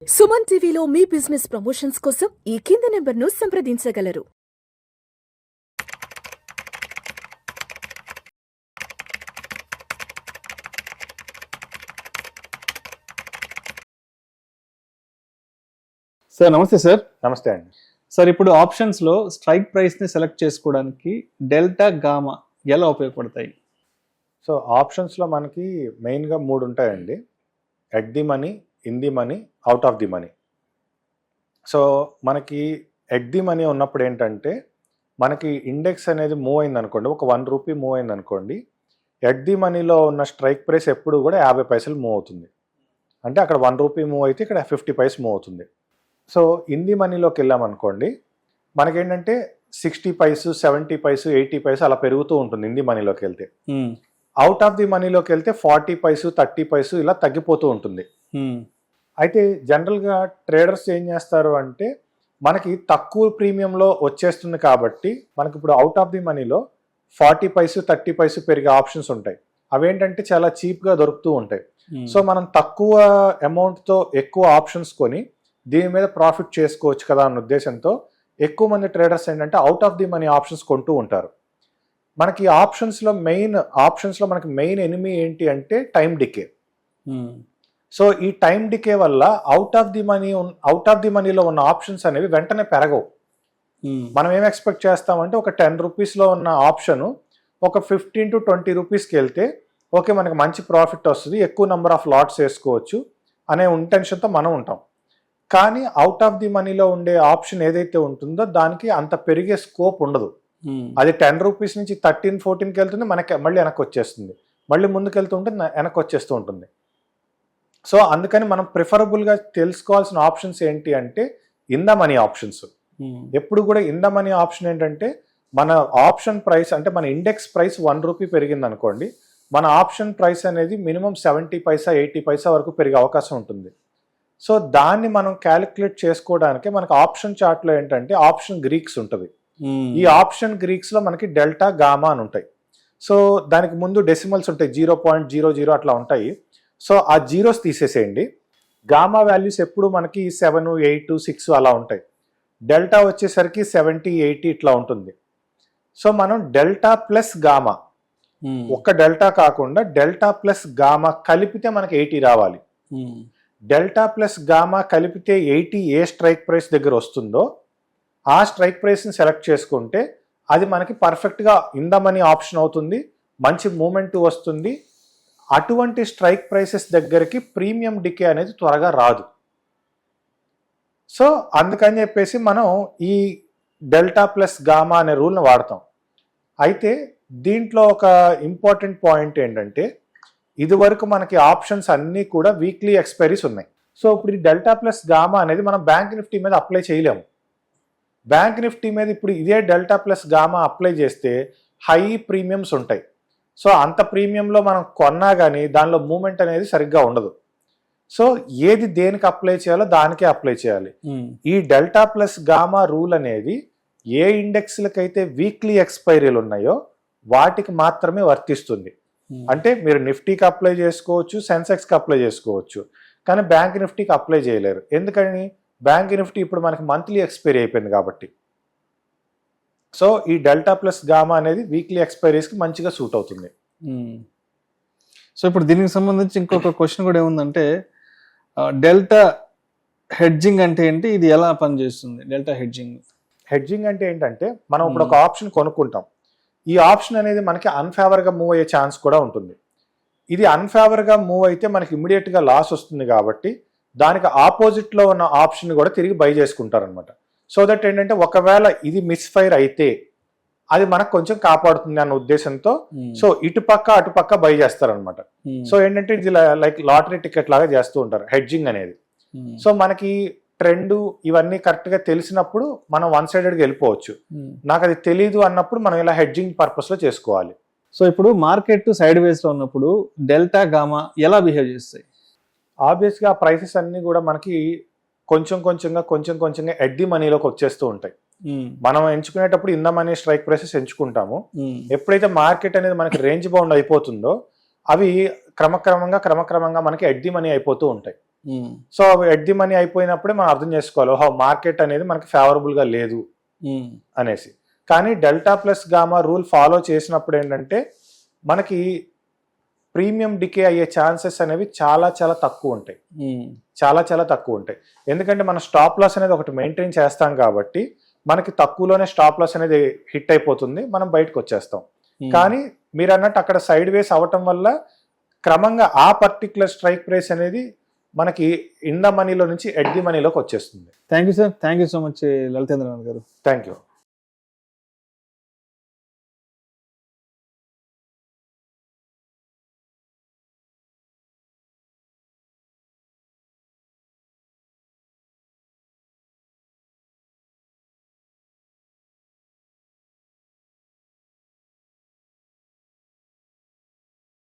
సుమన్ టీవీలో మీ business promotions కోసం ఈ కింది నెంబర్ను సంప్రదించగలరు. సార్ నమస్తే సార్. నమస్తే అండి. సార్ ఇప్పుడు ఆప్షన్స్లో స్ట్రైక్ ప్రైస్ని సెలెక్ట్ చేసుకోవడానికి డెల్టా గామా ఎలా ఉపయోగపడతాయి? సో ఆప్షన్స్లో మనకి మెయిన్గా 3 ఉంటాయండి. At the money, in the money, out of the money. So మనకి ఎట్ ది మనీ ఉన్నప్పుడు ఏంటంటే మనకి ఇండెక్స్ అనేది మూవ్ అయింది అనుకోండి, ఒక 1 రూపీ మూవ్ అయింది అనుకోండి, ఎట్ ది మనీలో ఉన్న స్ట్రైక్ ప్రైస్ ఎప్పుడు కూడా 50 పైసలు మూవ్ అవుతుంది. అంటే అక్కడ 1 రూపీ మూవ్ అయితే ఇక్కడ 50 పైస్ మూవ్ అవుతుంది. సో ఇన్ ది మనీలోకి వెళ్ళామనుకోండి, మనకేంటంటే 60 పైసు, 70 పైసు, 80 పైసు అలా పెరుగుతూ ఉంటుంది ఇన్ ది మనీలోకి వెళ్తే. అవుట్ ఆఫ్ ది మనీలోకి వెళ్తే 40 పైసు, 30 పైసు ఇలా తగ్గిపోతూ ఉంటుంది. అయితే జనరల్గా ట్రేడర్స్ ఏం చేస్తారు అంటే మనకి తక్కువ ప్రీమియంలో వచ్చేస్తుంది కాబట్టి మనకి ఇప్పుడు అవుట్ ఆఫ్ ది మనీలో 40 పైసు, 30 పైసు పెరిగే ఆప్షన్స్ ఉంటాయి. అవేంటంటే చాలా చీప్గా దొరుకుతూ ఉంటాయి. సో మనం తక్కువ అమౌంట్తో ఎక్కువ ఆప్షన్స్ కొని దీని మీద ప్రాఫిట్ చేసుకోవచ్చు కదా అన్న ఉద్దేశంతో ఎక్కువ మంది ట్రేడర్స్ ఏంటంటే out of the money options కొంటూ ఉంటారు. మనకి ఆప్షన్స్లో మనకి మెయిన్ ఎనిమీ ఏంటి అంటే టైం డికే. సో ఈ టైం డికే వల్ల అవుట్ ఆఫ్ ది మనీలో ఉన్న ఆప్షన్స్ అనేవి వెంటనే పెరగవు. మనం ఏం ఎక్స్పెక్ట్ చేస్తామంటే ఒక 10 రూపీస్లో ఉన్న ఆప్షన్ ఒక 15 to 20 రూపీస్కి వెళ్తే ఓకే మనకి మంచి ప్రాఫిట్ వస్తుంది, ఎక్కువ నెంబర్ ఆఫ్ లాట్స్ వేసుకోవచ్చు అనే ఇంటెన్షన్తో మనం ఉంటాం. కానీ అవుట్ ఆఫ్ ది మనీలో ఉండే ఆప్షన్ ఏదైతే ఉంటుందో దానికి అంత పెరిగే స్కోప్ ఉండదు. అది 10 రూపీస్ నుంచి 13, 14కి వెళ్తుంది, మనకి మళ్ళీ వెనక్కి వచ్చేస్తుంది, మళ్ళీ ముందుకు వెళ్తూ ఉంటే వెనక్కి వచ్చేస్తూ ఉంటుంది. సో అందుకని మనం ప్రిఫరబుల్గా తెలుసుకోవాల్సిన ఆప్షన్స్ ఏంటి అంటే ఇన్ ద మనీ ఆప్షన్స్. ఎప్పుడు కూడా ఇన్ ద మనీ ఆప్షన్ ఏంటంటే మన ఆప్షన్ ప్రైస్ అంటే మన ఇండెక్స్ ప్రైస్ 1 రూపీ పెరిగింది అనుకోండి, మన ఆప్షన్ ప్రైస్ అనేది మినిమం 70 పైసా, 80 పైసా వరకు పెరిగే అవకాశం ఉంటుంది. సో దాన్ని మనం క్యాలిక్యులేట్ చేసుకోవడానికి మనకి ఆప్షన్ చార్ట్లో ఏంటంటే ఆప్షన్ గ్రీక్స్ ఉంటుంది. ఈ ఆప్షన్ గ్రీక్స్లో మనకి డెల్టా, గామా అని ఉంటాయి. సో దానికి ముందు డెసిమల్స్ ఉంటాయి, 0.00 అట్లా ఉంటాయి. సో ఆ జీరోస్ తీసేసేయండి. గామా వాల్యూస్ ఎప్పుడు మనకి 7, 8, 6 అలా ఉంటాయి. డెల్టా వచ్చేసరికి 70, 80 ఇట్లా ఉంటుంది. సో మనం డెల్టా ప్లస్ గామా, ఒక్క డెల్టా కాకుండా డెల్టా ప్లస్ గామా కలిపితే మనకి 80 రావాలి. డెల్టా ప్లస్ గామా కలిపితే 80 ఏ స్ట్రైక్ ప్రైస్ దగ్గర వస్తుందో ఆ స్ట్రైక్ ప్రైస్ని సెలెక్ట్ చేసుకుంటే అది మనకి పర్ఫెక్ట్గా ఇన్ ద మనీ ఆప్షన్ అవుతుంది, మంచి మూమెంట్ వస్తుంది. అటువంటి స్ట్రైక్ ప్రైసెస్ దగ్గరికి ప్రీమియం డికే అనేది త్వరగా రాదు. సో అందుకని చెప్పేసి మనం ఈ డెల్టా ప్లస్ గామా అనే రూల్ని వాడతాం. అయితే దీంట్లో ఒక ఇంపార్టెంట్ పాయింట్ ఏంటంటే ఇదివరకు మనకి ఆప్షన్స్ అన్నీ కూడా వీక్లీ ఎక్స్పైరీస్ ఉన్నాయి. సో ఇప్పుడు ఈ డెల్టా ప్లస్ గామా అనేది మనం బ్యాంక్ నిఫ్టీ మీద అప్లై చేయలేము. బ్యాంక్ నిఫ్టీ మీద ఇప్పుడు ఇదే డెల్టా ప్లస్ గామా అప్లై చేస్తే హై ప్రీమియమ్స్ ఉంటాయి. సో అంత ప్రీమియంలో మనం కొన్నా కానీ దానిలో మూమెంట్ అనేది సరిగ్గా ఉండదు. సో ఏది దేనికి అప్లై చేయాలో దానికే అప్లై చేయాలి. ఈ డెల్టా ప్లస్ గామా రూల్ అనేది ఏ ఇండెక్స్లకైతే వీక్లీ ఎక్స్పైరీలు ఉన్నాయో వాటికి మాత్రమే వర్తిస్తుంది. అంటే మీరు నిఫ్టీకి అప్లై చేసుకోవచ్చు, సెన్సెక్స్కి అప్లై చేసుకోవచ్చు, కానీ బ్యాంక్ నిఫ్టీకి అప్లై చేయలేరు. ఎందుకని? బ్యాంక్ నిఫ్టీ ఇప్పుడు మనకి మంత్లీ ఎక్స్పైరీ అయిపోయింది కాబట్టి. సో ఈ డెల్టా ప్లస్ గామా అనేది వీక్లీ ఎక్స్పైరీస్కి మంచిగా సూట్ అవుతుంది. సో ఇప్పుడు దీనికి సంబంధించి ఇంకొక క్వశ్చన్ కూడా ఏముందంటే డెల్టా హెడ్జింగ్ అంటే ఏంటి, ఇది ఎలా పనిచేస్తుంది? డెల్టా హెడ్జింగ్ అంటే ఏంటంటే మనం ఇప్పుడు ఒక ఆప్షన్ కొనుక్కుంటాం, ఈ ఆప్షన్ అనేది మనకి అన్ఫేవర్గా మూవ్ అయ్యే ఛాన్స్ కూడా ఉంటుంది. ఇది అన్ఫేవర్గా మూవ్ అయితే మనకి ఇమ్మీడియట్గా లాస్ వస్తుంది కాబట్టి దానికి ఆపోజిట్లో ఉన్న ఆప్షన్ కూడా తిరిగి బై చేసుకుంటారనమాట. సో దట్ ఏంటంటే ఒకవేళ ఇది మిస్ఫైర్ అయితే అది మనకు కొంచెం కాపాడుతుంది అన్న ఉద్దేశంతో సో ఇటుపక్క అటుపక్క బై చేస్తారనమాట. సో ఏంటంటే ఇది లైక్ లాటరీ టికెట్ లాగా చేస్తూ ఉంటారు హెడ్జింగ్ అనేది. సో మనకి ట్రెండ్ ఇవన్నీ కరెక్ట్గా తెలిసినప్పుడు మనం వన్ సైడెడ్గా వెళ్ళిపోవచ్చు. నాకు అది తెలీదు అన్నప్పుడు మనం ఇలా హెడ్జింగ్ పర్పస్లో చేసుకోవాలి. సో ఇప్పుడు మార్కెట్ సైడ్ వేస్లో ఉన్నప్పుడు డెల్టా గామా ఎలా బిహేవ్ చేస్తాయి? ఆబ్వియస్గా ప్రైసెస్ అన్నీ కూడా మనకి కొంచెం కొంచెంగా ఎట్ ది మనీలోకి వచ్చేస్తూ ఉంటాయి. మనం ఎంచుకునేటప్పుడు in the money strike prices ఎంచుకుంటాము. ఎప్పుడైతే మార్కెట్ అనేది మనకి రేంజ్ బౌండ్ అయిపోతుందో అవి క్రమక్రమంగా మనకి ఎట్ ది మనీ అయిపోతూ ఉంటాయి. సో ఎట్ ది మనీ అయిపోయినప్పుడే మనం అర్థం చేసుకోవాలి ఓహో మార్కెట్ అనేది మనకి ఫేవరబుల్ గా లేదు అనేసి. కానీ delta plus gamma rule follow చేసినప్పుడు ఏంటంటే మనకి ప్రీమియం డికే అయ్యే ఛాన్సెస్ అనేవి చాలా చాలా తక్కువ ఉంటాయి, చాలా చాలా తక్కువ ఉంటాయి. ఎందుకంటే మనం స్టాప్ లాస్ అనేది ఒకటి మెయింటైన్ చేస్తాం కాబట్టి మనకి తక్కువలోనే స్టాప్ లాస్ అనేది హిట్ అయిపోతుంది, మనం బయటకు వచ్చేస్తాం. కానీ మీరు అన్నట్టు అక్కడ సైడ్ వేస్ అవ్వటం వల్ల క్రమంగా ఆ పర్టికులర్ స్ట్రైక్ ప్రైస్ అనేది మనకి ఇన్ ద మనీలో నుంచి ఎట్ ది మనీలోకి వచ్చేస్తుంది. Thank you sir, thank you so much Lalitendranath గారు. Thank you.